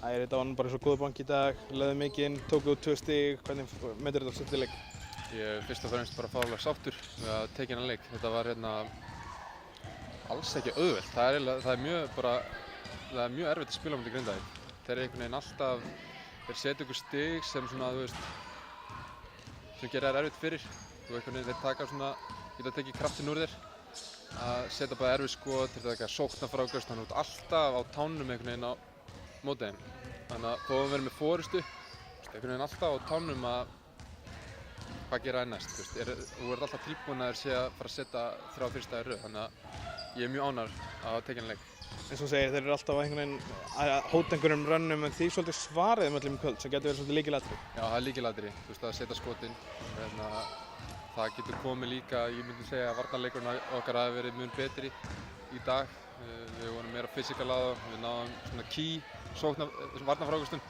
Þetta var bara svo góður banki í dag, lögðu mikið inn, tóku út 2 stig, hvernig metur þetta stundið leik? Ég er fyrst og fremst bara fárlega sáttur við að tekja hennar leik. Þetta var alls ekki auðvelt. Það er mjög erfitt að spila á móti Grindavík. Þeir eru einhvern veginn alltaf, þeir setja ykkur stig sem svona, þú veist, sem gerir þær erfitt fyrir. Þú einhvern veginn, þeir taka svona, geta tekið kraftinn úr þér. Að setja bara erfið skot, þeir taka sóknarfrákast, þannig að þú ert alltaf á tánum einhvern veginn á móti þeim. Þannig að þó að við verðum með forystu, einhvern veginn alltaf á tánum að hvað gera næst, þú ert alltaf tilbúin að þeir sé að fara að setja 3 fyrsta í röð, þannig að ég er mjög ánægður að tekja hennar leik. Eins og segir, þeir eru alltaf einhvern veginn að hóta einhverjum rönnum en því svolítið svarið öllum í kvöld sem getur verið svolítið lykilatriði. Já, það er lykilatriði, þú veist, að setja skotin. Það getur komið líka, ég myndi segja að varnarleikurinn okkar hafi verið mun betri í dag. Við vorum meira fysikal á það, við náðum svona key varnarfrákastun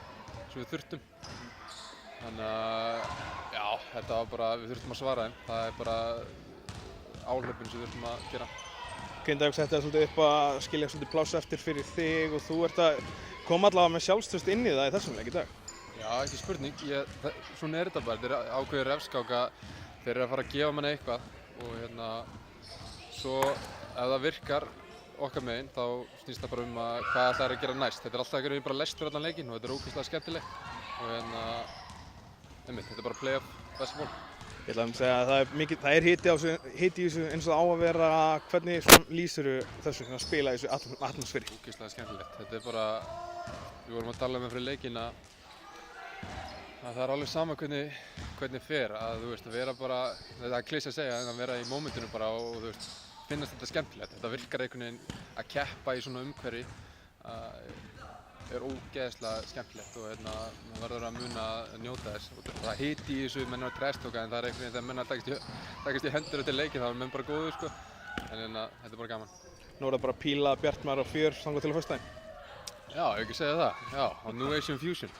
sem við þurftum. Þannig að, já, þetta var bara, við þurftum að svara þeim. Það er bara áhlaupin sem við þurftum að gera. Grindavík setti það svolítið upp að skilja svolítið pláss eftir fyrir þig og þú ert að koma allavega með sjálfstraust inn í það í þessum leik í dag. Já, ekki spurning. Svona þetta bara. Þetta er ákveðið refskák að þeir eru að fara að gefa manni eitthvað og svo ef það virkar okkar megin þá snýst það bara hvað það er að gera næst. Þetta er alltaf einhvern veginn bara lest fyrir allan leikinn og þetta er ógeðslega skemmtilegt og þetta er bara playoff basketball. Ég ætla að segja að það er hiti í þessu eins og það á að vera. Hvernig lýsirðu þessu að spila í þessu atmosféri? Ógeðslega skemmtilegt. Þetta er bara, við vorum að tala fyrir leikinn að það er alveg sama hvernig fer að þú veist að vera bara, það er klísja að segja en að vera í mómentinu bara og þú veist finnast þetta skemmtilegt. Þetta virkar einhvern veginn að keppa í svona umhverfi er ógeðslega skemmtilegt og maður verður að muna að njóta þess. Það hiti í þessu, menn er að tréstóka en það er einhvern veginn þegar menn er að takast í hendur til leikinn þá er menn bara góður sko. En þetta er bara gaman. Nú er það bara píla, bjartmar og fjör þangað til á föstudaginn. Já, ég ekki segja það. Já, á New Asian Fusion.